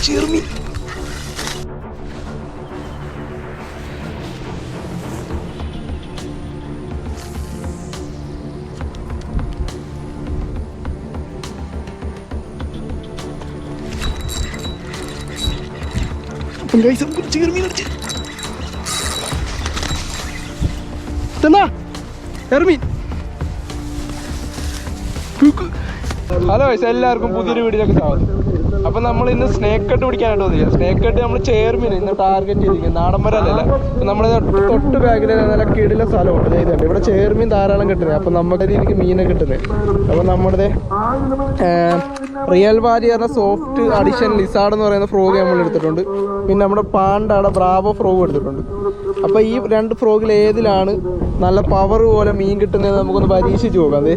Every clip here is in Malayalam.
ചെറുമീൻ. ചെറുമീൻ അടിച്ച് ചെറുമീൻ. ഹലോ എല്ലാവർക്കും പുതിയൊരു വീഡിയോയിലേക്ക് സ്വാഗതം. അപ്പം നമ്മൾ ഇന്ന് സ്നേക്ക് കട്ട് പിടിക്കാനായിട്ട് വന്നില്ല. സ്നേക്ക് കട്ട് നമ്മൾ ചെയർമീൻ ഇന്ന് ടാർഗറ്റ് ചെയ്തിരിക്കുന്നത്. നാടൻ മരമല്ല, നമ്മൾ തൊട്ട് ബാഗിൽ നല്ല കിടില സ്ഥലമുണ്ട്. ചെയ്തിട്ടുണ്ട് ഇവിടെ ചെയർമീൻ ധാരാളം കിട്ടുന്നത്. അപ്പം നമുക്ക് രീതിക്ക് മീനെ കിട്ടുന്നത്. അപ്പം നമ്മുടെ റിയൽ വാലി പറഞ്ഞ സോഫ്റ്റ് അഡിഷൻ ലിസാർഡ് എന്ന് പറയുന്ന ഫ്രോഗ് നമ്മൾ എടുത്തിട്ടുണ്ട്. പിന്നെ നമ്മുടെ പാണ്ടാണ് ബ്രാവോ ഫ്രോഗ് എടുത്തിട്ടുണ്ട്. അപ്പോൾ ഈ രണ്ട് ഫ്രോഗിൽ ഏതിലാണ് നല്ല പവർ പോലെ മീൻ കിട്ടുന്നത് നമുക്കൊന്ന് പരീക്ഷിച്ച് നോക്കാം. അതെ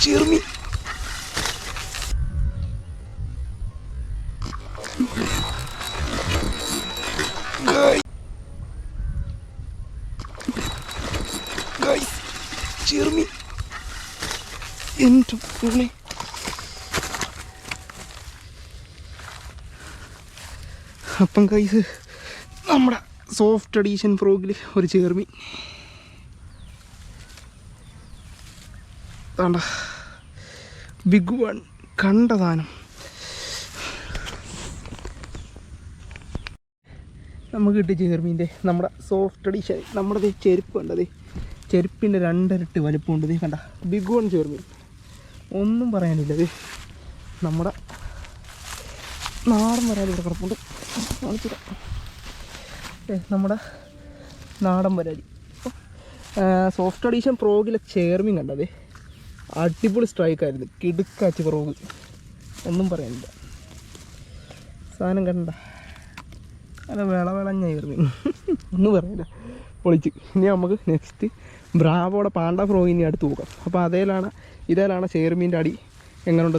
ചെറുമീൻ. ചെറുമീൻ എൻ്റെ പുള്ളി. അപ്പം കൈസ് നമ്മുടെ സോഫ്റ്റ് അഡീഷൻ ഫ്രോഗിൽ ഒരു ചെറുമീൻ താണ്ട ബിഗ് വൺ കണ്ട സാധനം. നമുക്ക് കിട്ടിയ ചെറുമീൻ്റെ നമ്മുടെ സോഫ്റ്റ് അഡീഷൻ നമ്മുടെ ചെരുപ്പ് കണ്ടത്, ചെരുപ്പിൻ്റെ 2 ഇരട്ടി വലുപ്പമുണ്ട്. ഇത് കണ്ട ബിഗ് വൺ ചെറുമീൻ, ഒന്നും പറയാനില്ല. ഇത് നമ്മുടെ നാടൻ വരാലി ഇവിടെ കിടപ്പുണ്ട്. നമ്മുടെ നാടൻ വരാലി. സോഫ്റ്റ് അഡീഷൻ ഫ്രോഗിലെ ചെയർമീൻ കണ്ടത് അടിപൊളി സ്ട്രൈക്കായിരുന്നു. കിടുക്കാച്ച് ഫ്രോഗ്, ഒന്നും പറയാനില്ല. സാധനം കണ്ട അല്ല വിളഞ്ഞ ചെയർമീൻ, ഒന്നും പറയാനില്ല, പൊളിച്ച്. ഇനി നമുക്ക് നെക്സ്റ്റ് ബ്രാവോടെ പാണ്ട ഫ്രോഗ് ഇനി അടുത്ത് പോകാം. അപ്പോൾ ഇതേലാണ് ചെയർമീൻ്റെ അടി എങ്ങനെയുണ്ട്.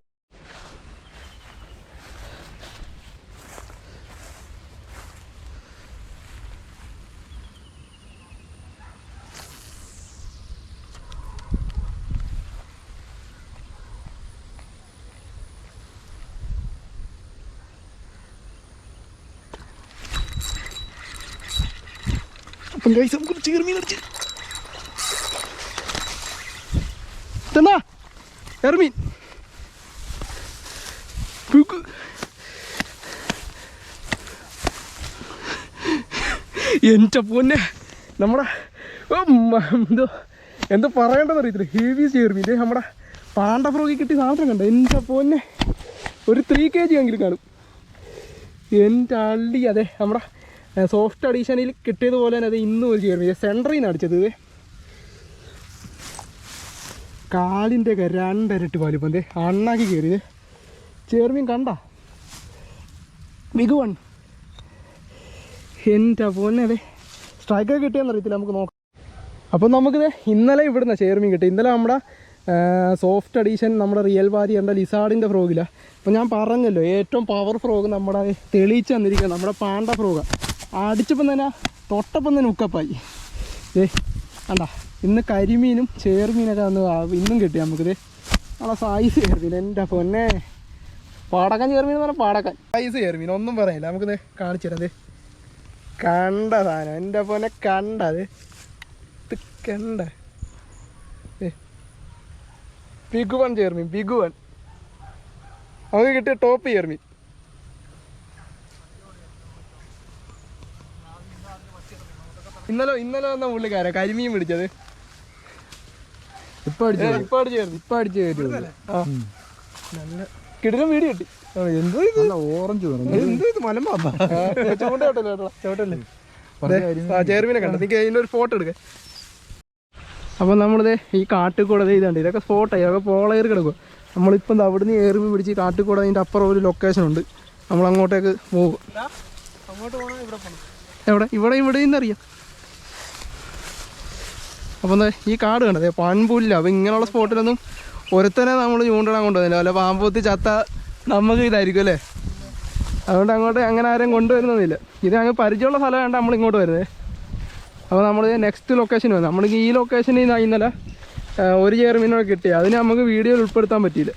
അപ്പം ഗൈസ് നമുക്ക് ചെറുമീൻ അടിച്ച് തന്നാ ചെറുമീൻ. എൻ്റെ പൊന്നെ നമ്മുടെ എന്തോ പറയേണ്ടതെന്ന് അറിയത്തില്ല. ഹെവി ചെറുമീൻ നമ്മുടെ പാണ്ട ഫ്രോഗിൽ കിട്ടിയ സാധനം കണ്ടോ. എൻ്റെ പൊന്നെ ഒരു 3 kg എങ്കിലും കാണും. എൻ്റെ അള്ളി. അതെ നമ്മുടെ സോഫ്റ്റ് അഡീഷനിൽ കിട്ടിയതുപോലെ തന്നെ അത് ഇന്നും ഒരു ചെറുമീൻ സെൻറ്ററിൽ നിന്ന് അടിച്ചത്. ഇത് കാലിൻ്റെയൊക്കെ 2 ഇരട്ടി വലുപ്പം. എന്തേ അണ്ണാക്കി കയറിയത് ചെറുമീൻ കണ്ട ബിഗ് വൺ. എൻ്റെ പൊന്നെ അതെ സ്ട്രൈക്കൊക്കെ കിട്ടിയെന്ന് അറിയത്തില്ല, നമുക്ക് നോക്കാം. അപ്പം നമുക്കിത് ഇന്നലെ ഇവിടുന്ന് ചെയർമീൻ കിട്ടി. ഇന്നലെ നമ്മുടെ സോഫ്റ്റ് അഡീഷൻ നമ്മുടെ റിയൽ വാലി എന്ന ലിസാർഡിൻ്റെ ഫ്രോഗിലാണ്. അപ്പോൾ ഞാൻ പറഞ്ഞല്ലോ ഏറ്റവും പവർ ഫ്രോഗ് നമ്മുടെ തെളിയിച്ച് തന്നിരിക്കുക നമ്മുടെ പാണ്ട ഫ്രോഗാണ്. അടിച്ചപ്പം തന്നെ തൊട്ടപ്പം തന്നെ ഉക്കപ്പായി. കണ്ട ഇന്ന് കരിമീനും ചെയർമീനൊക്കെ വന്ന് ഇന്നും കിട്ടി നമുക്കിത്. നമ്മളെ സൈസ് ചെയർമീൻ എൻ്റെ പൊന്നെ പാടക്കാൻ ചെയർമീൻ എന്ന് പറഞ്ഞാൽ പാടക്കാൻ സൈസ് ചെയർമീൻ, ഒന്നും പറയില്ല. നമുക്കിത് കാണിച്ചു തരാം. അത് കണ്ട സാധനം എൻ്റെ പൊന്നെ കണ്ടത് ഇത് കണ്ട big one chairman, big one നമുക്ക് കിട്ടിയ ടോപ്പ് ചെയർമീൻ. ഇന്നലെ വന്ന പുള്ളിക്കാരാ കരിമീൻ പിടിച്ചത്. ഇപ്പൊ അടിച്ചു കയറി. ആ നല്ല കിടിലം വീഡിയോ കിട്ടി. എന്തോ ഇത് ഓറഞ്ച് എന്തോ ഇത് മലമ്പ ചോട്ടല്ലേ ചെയർമീനെ കണ്ട എനിക്ക് അതിൻ്റെ ഒരു ഫോട്ടോ എടുക്കാം. അപ്പോൾ നമ്മളിത് ഈ കാട്ടിക്കൂടെ ഇതുണ്ട്, ഇതൊക്കെ സ്പോട്ടായി, ഇതൊക്കെ പോളയർ കിടക്കുക. നമ്മളിപ്പം അവിടുന്ന് ഏറുമീൻ പിടിച്ച് കാട്ടിക്കൂടെ അതിൻ്റെ അപ്പുറം ഒരു ലൊക്കേഷൻ ഉണ്ട്, നമ്മൾ അങ്ങോട്ടേക്ക് പോകും. എവിടെ ഇവിടെ നിന്നറിയാം. അപ്പോൾ എന്താ ഈ കാട് കണ്ടത് പൺപുല്ല. അപ്പോൾ ഇങ്ങനെയുള്ള സ്പോട്ടിലൊന്നും ഒരുത്തനെ നമ്മൾ ചൂണ്ടിടാൻ കൊണ്ടുവന്നില്ല, അല്ല പാമ്പൂത്തി ചത്ത നമുക്ക് ഇതായിരിക്കും അല്ലേ. അതുകൊണ്ട് അങ്ങോട്ട് അങ്ങനെ ആരും കൊണ്ടുവരുന്നൊന്നുമില്ല. ഇത് അങ്ങ് പരിചയമുള്ള സ്ഥലമാണ് നമ്മൾ ഇങ്ങോട്ട് വരുന്നത്. അപ്പോൾ നമ്മൾ നെക്സ്റ്റ് ലൊക്കേഷൻ വന്നു. നമ്മൾക്ക് ഈ ലൊക്കേഷനിൽ നിന്ന് ഇന്നലെ ഒരു ചെയർമീനോടെ കിട്ടി, അതിന് നമുക്ക് വീഡിയോയിൽ ഉൾപ്പെടുത്താൻ പറ്റിയില്ല.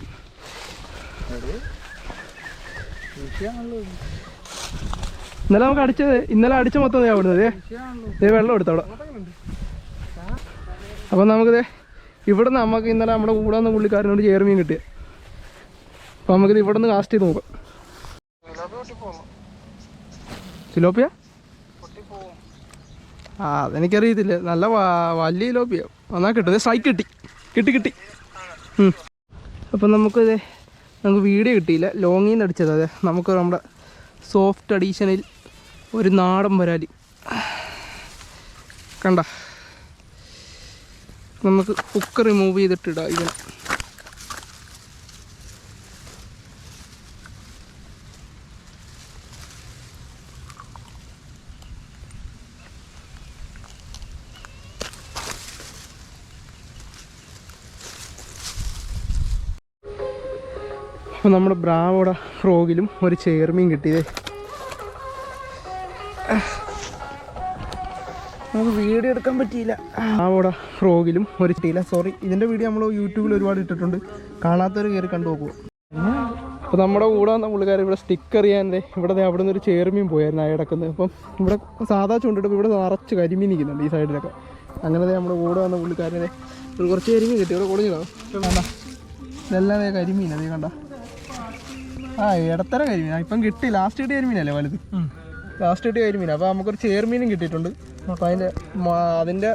ഇന്നലെ നമുക്ക് അടിച്ച മൊത്തം അവിടുന്നത് വെള്ളം എടുത്ത അവിടെ. അപ്പം നമുക്കിത് ഇവിടെ നിന്ന് നമുക്ക് ഇന്നലെ നമ്മുടെ കൂടെ വന്ന പുള്ളിക്കാരനോട് ചെയർമീൻ കിട്ടിയത്. അപ്പം നമുക്കിത് ഇവിടെ നിന്ന് കാസ്റ്റ് ചെയ്ത് നോക്കാം. സിലോപ്പിയ അതെനിക്കറിയത്തില്ല, നല്ല വലിയ സിലോപ്പിയ എന്നാൽ കിട്ടും. സ്ട്രൈക്ക് കിട്ടി. അപ്പം നമുക്ക് വീഡിയോ കിട്ടിയില്ല, ലോങ്ങിൽ നിന്ന് അടിച്ചത്. അതെ നമുക്ക് നമ്മുടെ സോഫ്റ്റ് അഡീഷനിൽ ഒരു നാടൻ വരാലി കണ്ട. നമുക്ക് ഹുക്ക് റിമൂവ് ചെയ്തിട്ടിടാം ഇതിന്. അപ്പോൾ നമ്മുടെ ബ്രാവോടെ ഫ്രോഗിലും ഒരു ചെയർമീൻ കിട്ടിയതേ. നമുക്ക് വീഡിയോ എടുക്കാൻ പറ്റിയില്ല. ബ്രാവോടെ ഫ്രോഗിലും ഒരു കിട്ടിയില്ല. സോറി, ഇതിൻ്റെ വീഡിയോ നമ്മൾ യൂട്യൂബിൽ ഒരുപാട് ഇട്ടിട്ടുണ്ട്, കാണാത്തവർ കയറി കണ്ടു നോക്കുക. അപ്പോൾ നമ്മുടെ കൂടെ വന്ന പുള്ളിക്കാർ ഇവിടെ സ്റ്റിക്കർ ചെയ്യാൻ്റെ ഇവിടെ അവിടെ നിന്ന് ഒരു ചെയർമീൻ പോയായിരുന്നു ആ കിടക്കുന്നത്. അപ്പം ഇവിടെ സാധാ ചൂണ്ടിട്ടപ്പോൾ ഇവിടെ നിറച്ച് കരിമീൻ നിൽക്കുന്നുണ്ട് ഈ സൈഡിലൊക്കെ. അങ്ങനെ നമ്മുടെ കൂടെ വന്ന പുള്ളിക്കാരനെ കുറച്ച് കരിമീൻ കിട്ടി. ഇവിടെ കുളിഞ്ഞിടാം കണ്ട, ഇതെല്ലാം കരിമീൻ അതേ കണ്ട. ഇടത്തര കരിമീൻ ഇപ്പം കിട്ടി. ലാസ്റ്റ് കിട്ടിയ കരിമീനല്ലേ വലുത്, ലാസ്റ്റ് കിട്ടിയ കരിമീൻ. അപ്പോൾ നമുക്കൊരു ചെയർമീനും കിട്ടിയിട്ടുണ്ട്. അപ്പോൾ അതിൻ്റെ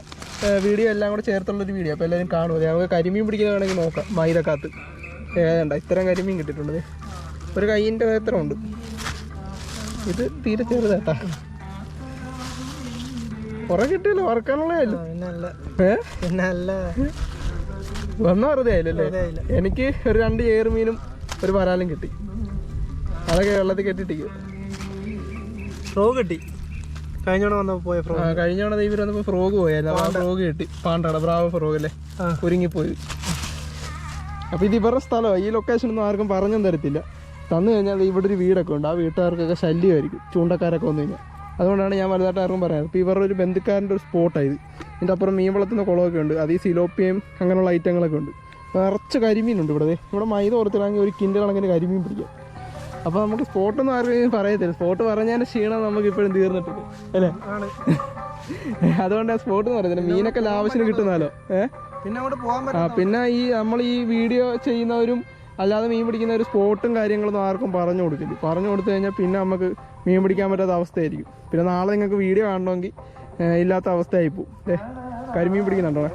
വീഡിയോ എല്ലാം കൂടെ ചേർത്തുള്ളൊരു വീഡിയോ. അപ്പോൾ എല്ലാവരും കാണും. നമുക്ക് കരിമീൻ പിടിക്കുന്ന വേണമെങ്കിൽ നോക്കാം. മൈദക്കകത്ത് ഏതാണ്ട് ഇത്തരം കരിമീൻ കിട്ടിയിട്ടുണ്ട്. ഒരു കൈയിൻ്റെ എത്ര ഉണ്ട്. ഇത് തീരെ ചെറുതേട്ടാ, കുറെ കിട്ടിയല്ലോ, വറക്കാനുള്ളതല്ലോ. വന്ന വെറുതെ ആയില്ലല്ലേ. എനിക്ക് ഒരു 2 ചെയർമീനും ഒരു വരാലും കിട്ടി. അതൊക്കെ വെള്ളത്തിൽ കെട്ടിട്ടിരിക്കും. ഫ്രോഗ് കിട്ടി കഴിഞ്ഞോണം വന്നപ്പോൾ പോയ ഫ്രോഗ്. കഴിഞ്ഞോണം ഇവർ വന്നപ്പോൾ ഫ്രോഗ് പോയായിരുന്നു. ആ ഫ്രോഗ് കിട്ടി. പാണ്ടാട ബ്രാവോ ഫ്രോഗ് അല്ലേ, ഒരുങ്ങിപ്പോയി. അപ്പോൾ ഇത് ഇവരുടെ സ്ഥലമാണ്. ഈ ലൊക്കേഷനൊന്നും ആർക്കും പറഞ്ഞും തരത്തില്ല. തന്നു കഴിഞ്ഞാൽ ഇവിടെ ഒരു വീടൊക്കെ ഉണ്ട്, ആ വീട്ടുകാർക്കൊക്കെ ശല്യമായിരിക്കും ചൂണ്ടക്കാരൊക്കെ വന്നു കഴിഞ്ഞാൽ. അതുകൊണ്ടാണ് ഞാൻ വലുതായിട്ട് ആർക്കും പറയാറ്. ഇപ്പോൾ ഇവരുടെ ഒരു ബന്ധുക്കാരൻ്റെ ഒരു സ്പോട്ടായത്. ഇതിൻ്റെ അപ്പുറം മീൻ വളർത്തുന്ന കുളമൊക്കെ ഉണ്ട്, അത് ഈ സിലോപ്പിയയും അങ്ങനെയുള്ള ഐറ്റങ്ങളൊക്കെ ഉണ്ട്. നിറച്ച് കരിമീനുണ്ട് ഇവിടെ. ഇവിടെ മൈദ ഓർത്തിലാണെങ്കിൽ ഒരു കിൻ്റെ കണക്കിന് കരിമീൻ പിടിക്കാം. അപ്പോൾ നമുക്ക് സ്പോട്ടൊന്നും ആർക്കും പറയത്തില്ല. സ്പോട്ട് പറഞ്ഞതിൻ്റെ ക്ഷീണം നമുക്ക് ഇപ്പോഴും തീർന്നിട്ടുണ്ട് അല്ലേ. അതുകൊണ്ട് സ്പോട്ട് എന്ന് പറയത്തില്ല. മീനൊക്കെ ലാവശ്യത്തിന് കിട്ടുന്നാലോ. പിന്നെ അങ്ങോട്ട് പോകാൻ പറ്റും. പിന്നെ നമ്മൾ ഈ വീഡിയോ ചെയ്യുന്നവരും അല്ലാതെ മീൻ പിടിക്കുന്ന ഒരു സ്പോട്ടും കാര്യങ്ങളൊന്നും ആർക്കും പറഞ്ഞു കൊടുക്കില്ല. പറഞ്ഞു കൊടുത്തു കഴിഞ്ഞാൽ പിന്നെ നമുക്ക് മീൻ പിടിക്കാൻ പറ്റാത്ത അവസ്ഥയായിരിക്കും. പിന്നെ നാളെ നിങ്ങൾക്ക് വീഡിയോ കാണണമെങ്കിൽ ഇല്ലാത്ത അവസ്ഥയായിപ്പോവും. കരിമീൻ പിടിക്കുന്നുണ്ടോ?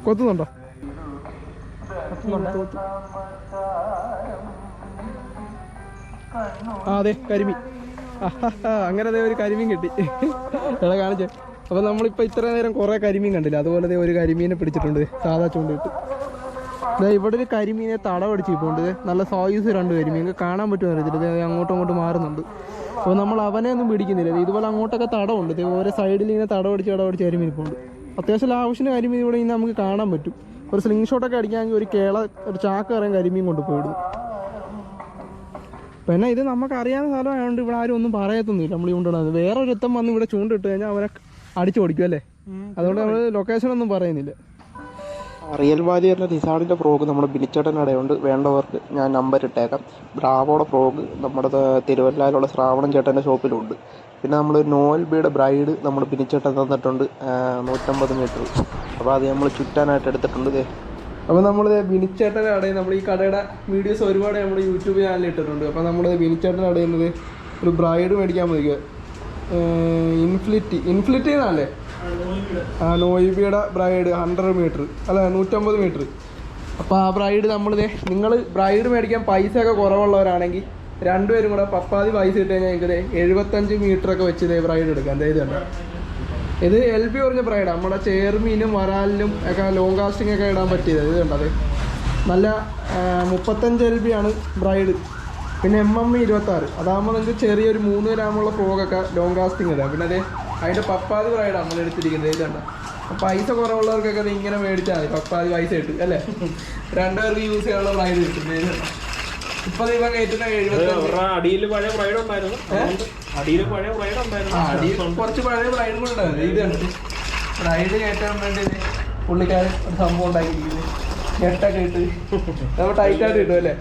കൊത്തുന്നുണ്ടോ? അതെ കരിമീൻ. അങ്ങനെ അതേ ഒരു കരിമീൻ കിട്ടി. എടാ കാണിച്ചേ. അപ്പോൾ നമ്മളിപ്പോൾ ഇത്ര നേരം കുറേ കരിമീൻ കണ്ടില്ല, അതുപോലെ ഒരു കരിമീനെ പിടിച്ചിട്ടുണ്ട് സാധാ ചൂണ്ടിട്ട്. ഇവിടെ ഒരു കരിമീനെ തടവടിച്ച് പോണ്ട്. നല്ല സോയിസ് 2 കരിമീൻ കാണാൻ പറ്റുമെന്ന് അറിയത്തില്ല. അങ്ങോട്ടും അങ്ങോട്ടും മാറുന്നുണ്ട്. അപ്പോൾ നമ്മൾ അവനെ ഒന്നും പിടിക്കുന്നില്ല. ഇതുപോലെ അങ്ങോട്ടൊക്കെ തടമുണ്ട്. ഓരോ സൈഡിൽ ഇങ്ങനെ തടവടിച്ച് കരിമീൻ പോകുന്നുണ്ട്. അത്യാവശ്യം ലാവശ്യത്തിന് കരിമീൻ ഇവിടെ ഇങ്ങനെ നമുക്ക് കാണാൻ പറ്റും. ഒരു സ്ലിംഗ് ഷോട്ടൊക്കെ അടിക്കാമെങ്കിൽ ഒരു ചാക്ക് കറിയാൻ കരിമീൻ കൊണ്ടുപോയിടും. പിന്നെ ഇത് നമുക്ക് അറിയാവുന്ന സ്ഥലമായതുകൊണ്ട് ഇവിടെ ആരും ഒന്നും പറയത്തൊന്നുമില്ല. നമ്മൾ ചൂണ്ടിടുന്നത് വേറെ ഒരുത്തം വന്ന് ഇവിടെ ചൂണ്ടിട്ട് കഴിഞ്ഞാൽ അവനെ അടിച്ചു ഓടിക്കും അല്ലേ. അതുകൊണ്ട് നമ്മൾ ലൊക്കേഷനൊന്നും പറയുന്നില്ല. റിയൽ വാലി എന്ന ലിസാർഡിൻ്റെ ഫ്രോഗ് നമ്മുടെ ബിനിച്ചേട്ടൻ കടയുണ്ട്. വേണ്ടവർക്ക് ഞാൻ നമ്പർ ഇട്ടേക്കാം. ബ്രാവോയുടെ ഫ്രോഗ് നമ്മുടെ തിരുവല്ലയിലുള്ള ശ്രാവണൻ ചേട്ടൻ്റെ ഷോപ്പിലുണ്ട്. പിന്നെ നമ്മൾ നോയൽ ബിയുടെ ബ്രൈഡ് നമ്മൾ ബിനിച്ചേട്ടൻ തന്നിട്ടുണ്ട് 150 മീറ്റർ. അപ്പോൾ അത് നമ്മൾ ചുറ്റാനായിട്ട് എടുത്തിട്ടുണ്ട്. അപ്പോൾ നമ്മൾ ബിനിച്ചേട്ടൻ്റെ കടയിൽ നമ്മൾ ഈ കടയുടെ വീഡിയോസ് ഒരുപാട് നമ്മൾ യൂട്യൂബ് ചാനലിൽ ഇട്ടിട്ടുണ്ട്. അപ്പോൾ നമ്മൾ ബിനിച്ചേട്ടൻ്റെ കടയിൽ നിന്ന് ഒരു ബ്രൈഡ് മേടിക്കാൻ മതിക്കുക. ഇൻഫിനിറ്റി എന്നാണല്ലേ? നോയിബിയുടെ ബ്രൈഡ് 100 മീറ്റർ അല്ല 150 മീറ്റർ. അപ്പോൾ ആ ബ്രൈഡ് നമ്മളിതേ, നിങ്ങൾ ബ്രൈഡ് മേടിക്കാൻ പൈസ ഒക്കെ കുറവുള്ളവരാണെങ്കിൽ രണ്ടുപേരും കൂടെ പപ്പാതി പൈസ ഇട്ട് കഴിഞ്ഞാൽ നിങ്ങൾക്ക് 75 മീറ്ററൊക്കെ വെച്ച് ഇതേ ബ്രൈഡ് എടുക്കാം. ഇത് കണ്ടോ, ഇത് LB പറഞ്ഞ ബ്രൈഡ് നമ്മുടെ ചേർമീനും വരാലിനും ഒക്കെ ലോങ് കാസ്റ്റിംഗ് ഒക്കെ ഇടാൻ പറ്റിയത്. ഇത് കണ്ടത് നല്ല 35 LB ആണ് ബ്രൈഡ്. പിന്നെ MM 26. അതാകുമ്പോൾ നിങ്ങൾക്ക് ചെറിയൊരു 3 ഗ്രാമുള്ള ഫ്രോഗൊക്കെ ലോങ് കാസ്റ്റിംഗ് ഇടാം. പിന്നെ അതെ അതിൻ്റെ പപ്പാതി ബ്രൈഡാണ് നമ്മൾ എടുത്തിരിക്കുന്നത്. ഇത് കണ്ടോ, പൈസ കുറവുള്ളവർക്കൊക്കെ അത് ഇങ്ങനെ മേടിച്ചാൽ മതി, പപ്പാതി പൈസ കിട്ടും അല്ലേ. 2 പേർക്ക് യൂസ് ചെയ്യാനുള്ള ബ്രൈഡ് കിട്ടും. ഇത് കണ്ടോ, ഇപ്പം ഇവ കയറ്റുന്ന 75. അടിയിൽ പഴയ ബ്രൈഡ് ഉണ്ടായിരുന്നു, അടിയിൽ കുറച്ച് പഴയ ബ്രൈഡ് കൂടെ ഉണ്ടായിരുന്നു. ഇത് കണ്ടിട്ട് ബ്രൈഡ് കയറ്റാൻ വേണ്ടി പുള്ളിക്കാരൻ ഒരു സംഭവം ഉണ്ടാക്കിയിരിക്കുന്നത്, നെട്ടൊക്കെ ഇട്ട് നമ്മൾ ടൈറ്റായിട്ട് കിട്ടും അല്ലേ.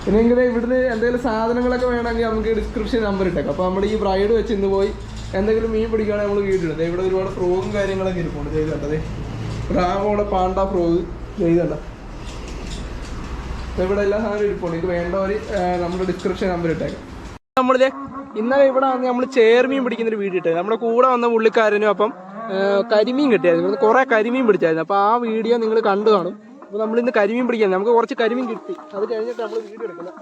പിന്നെ ഇങ്ങനെ ഇവിടുന്ന് എന്തെങ്കിലും സാധനങ്ങളൊക്കെ വേണമെങ്കിൽ നമുക്ക് ഡിസ്ക്രിപ്ഷൻ നമ്പർ ഇട്ടേക്കാം. അപ്പോൾ നമ്മുടെ ഈ ബ്രൈഡ് വെച്ച് ഇന്ന് പോയി എന്തെങ്കിലും മീൻ പിടിക്കുകയാണെങ്കിൽ നമ്മൾ വീട്ടിലിടുന്നത്. ഇവിടെ ഒരുപാട് ഫ്രോഗും കാര്യങ്ങളൊക്കെ ഇരിപ്പുണ്ട്. ചെയ്ത് കണ്ടത് ബ്രാവോടെ പാണ്ട ഫ്രോഗ് ചെയ്ത് കണ്ട. ഇവിടെ എല്ലാ സാധനവും ഇരിപ്പുണ്ട്. ഇത് വേണ്ടവർ നമ്മുടെ ഡിസ്ക്രിപ്ഷൻ നമ്പർ ഇട്ടേക്കാം. നമ്മളിത് ഇന്നലെ ഇവിടെ വന്ന് നമ്മൾ ചേർമീൻ പിടിക്കുന്നൊരു വീഡിയോ ഇട്ടത്. നമ്മുടെ കൂടെ വന്ന പുള്ളിക്കാരനും അപ്പം കരിമീൻ കിട്ടിയായിരുന്നു, കുറേ കരിമീൻ പിടിച്ചായിരുന്നു. അപ്പോൾ ആ വീഡിയോ നിങ്ങൾ കണ്ടു കാണും. അപ്പോൾ നമ്മളിന്ന് കരിമീൻ പിടിക്കാൻ നമുക്ക് കുറച്ച് കരിമീൻ കിട്ടി. അത് കഴിഞ്ഞിട്ട് നമ്മൾ വീഡിയോ എടുക്കുന്നത്.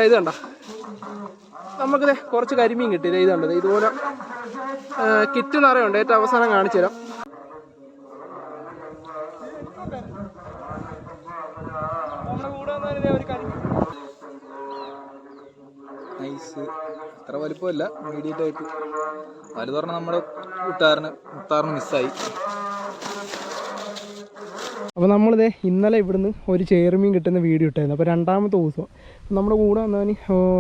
ഇത് കണ്ട, നമുക്കിത് കുറച്ച് കരിമീൻ കിട്ടി. ഇത് കണ്ടത് ഇതുപോലെ കിറ്റ് നിറയുണ്ട്. ഏറ്റവും അവസാനം കാണിച്ചു തരാം. നൈസ്, അത്ര വലുപ്പമില്ല, മീഡിയം ടൈപ്പ്. വലുത് പറഞ്ഞാൽ നമ്മുടെ മുത്താറിന് മിസ്സായി. അപ്പോൾ നമ്മളിത് ഇന്നലെ ഇവിടുന്ന് ഒരു ചേർമീൻ കിട്ടുന്ന വീഡിയോ ഇട്ടായിരുന്നു. അപ്പോൾ രണ്ടാമത്തെ ദിവസം നമ്മുടെ കൂടെ വന്നതിന്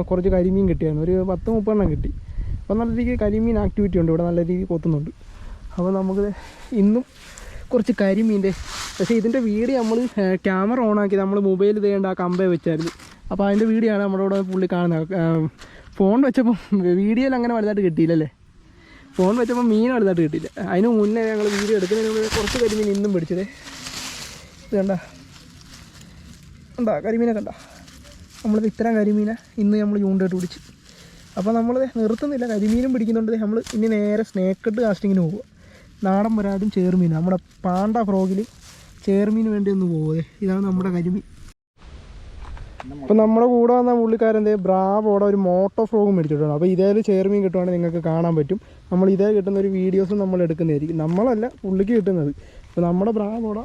കുറച്ച് കരിമീൻ കിട്ടിയായിരുന്നു. ഒരു 10-30 കിട്ടി. അപ്പോൾ നല്ല രീതിക്ക് കരിമീൻ ആക്ടിവിറ്റി ഉണ്ട് ഇവിടെ, നല്ല രീതിയിൽ കൊത്തുന്നുണ്ട്. അപ്പോൾ നമുക്ക് ഇന്നും കുറച്ച് കരിമീൻ്റെ, പക്ഷേ ഇതിൻ്റെ വീഡിയോ നമ്മൾ ക്യാമറ ഓണാക്കി നമ്മൾ മൊബൈൽ ചെയ്യേണ്ട ആ കമ്പേ വെച്ചായിരുന്നു. അപ്പോൾ അതിൻ്റെ വീഡിയോ ആണ് നമ്മുടെ ഇവിടെ പുള്ളി കാണുന്നത്. ഫോൺ വെച്ചപ്പം വീഡിയോയിൽ അങ്ങനെ വലുതായിട്ട് കിട്ടിയില്ലല്ലേ. ഫോൺ വെച്ചപ്പോൾ മീൻ വലുതായിട്ട് കിട്ടിയില്ല. അതിന് മുന്നേ ഞങ്ങൾ വീഡിയോ എടുക്കുന്നതിന് കുറച്ച് കരിമീൻ ഇന്നും പിടിച്ചത്. ഇത് കണ്ട, കരിമീനെ കണ്ട, നമ്മളിത് ഇത്തരം കരിമീനെ ഇന്ന് നമ്മൾ ചൂണ്ടയിട്ട് പിടിച്ച്. അപ്പോൾ നമ്മൾ നിർത്തുന്നില്ല, കരിമീനും പിടിക്കുന്നുണ്ട്. നമ്മൾ ഇനി നേരെ സ്നേക്ക് കാസ്റ്റിങ്ങിന് പോവുക. നാടൻ വരാടും ചേർമീൻ, നമ്മുടെ പാണ്ട ഫ്രോഗിൽ ചേർമീന് വേണ്ടി ഒന്ന് പോകുന്നത്. ഇതാണ് നമ്മുടെ കരിമീൻ. അപ്പോൾ നമ്മുടെ കൂടെ വന്ന പുള്ളിക്കാരൻ ബ്രാവോടെ ഒരു മോട്ടോ ഫ്രോഗും മേടിച്ചിട്ടുണ്ട്. അപ്പോൾ ഇതേ ചേർമീൻ കിട്ടുവാണെങ്കിൽ നിങ്ങൾക്ക് കാണാൻ പറ്റും. നമ്മൾ ഇതേ കിട്ടുന്ന ഒരു വീഡിയോസും നമ്മൾ എടുക്കുന്നതായിരിക്കും. നമ്മളല്ല, പുള്ളിക്ക് കിട്ടുന്നത്. അപ്പോൾ നമ്മുടെ ബ്രാവോടെ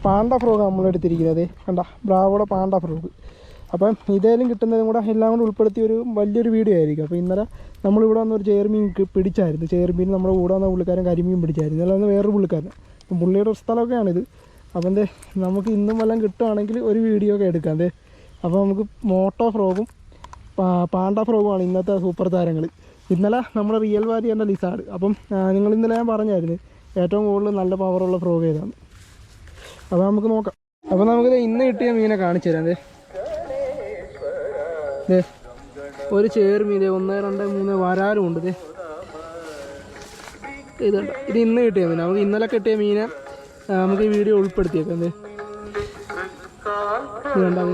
പാണ്ട ഫ്രോഗ് നമ്മളെടുത്തിരിക്കുന്നത്. കണ്ട, ബ്രാവോടെ പാണ്ട ഫ്രോഗ്. അപ്പം ഇതേലും കിട്ടുന്നതും കൂടെ എല്ലാം കൂടെ ഉൾപ്പെടുത്തി ഒരു വലിയൊരു വീഡിയോ ആയിരിക്കും. അപ്പോൾ ഇന്നലെ നമ്മളിവിടെ വന്നൊരു ചേർമീൻ പിടിച്ചായിരുന്നു. ചേർമീൻ നമ്മുടെ കൂടെ വന്ന പുള്ളിക്കാരൻ കരിമീൻ പിടിച്ചായിരുന്നു. അല്ലാതെ വേറൊരു പുള്ളിക്കാരൻ. അപ്പം പുള്ളിയുടെ സ്ഥലമൊക്കെയാണിത്. അപ്പം നമുക്ക് ഇന്നും വല്ലതും കിട്ടുകയാണെങ്കിൽ ഒരു വീഡിയോ ഒക്കെ എടുക്കാം. അപ്പോൾ നമുക്ക് മോട്ടോ ഫ്രോഗും പാണ്ട ഫ്രോഗുമാണ് ഇന്നത്തെ സൂപ്പർ താരങ്ങൾ. ഇന്നലെ നമ്മുടെ റിയൽ വാരിയറിൻ്റെ ലിസാർഡ്. അപ്പം നിങ്ങൾ ഇന്നലെ ഞാൻ പറഞ്ഞായിരുന്നു ഏറ്റവും കൂടുതൽ നല്ല പവറുള്ള ഫ്രോഗ് ഏതാണ്. അപ്പോൾ നമുക്ക് നോക്കാം. അപ്പോൾ നമുക്കിത് ഇന്ന് കിട്ടിയ മീനെ കാണിച്ചു തരാം. ഒരു ചേർമീൻ 1, 2, 3 വരാലും ഉണ്ട്. ഇത് ഇന്ന് കിട്ടിയ മീൻ. നമുക്ക് ഇന്നലെ കിട്ടിയ മീനെ നമുക്ക് ഈ വീഡിയോ ഉൾപ്പെടുത്തിയേക്കാം. ഇത് കണ്ടാൽ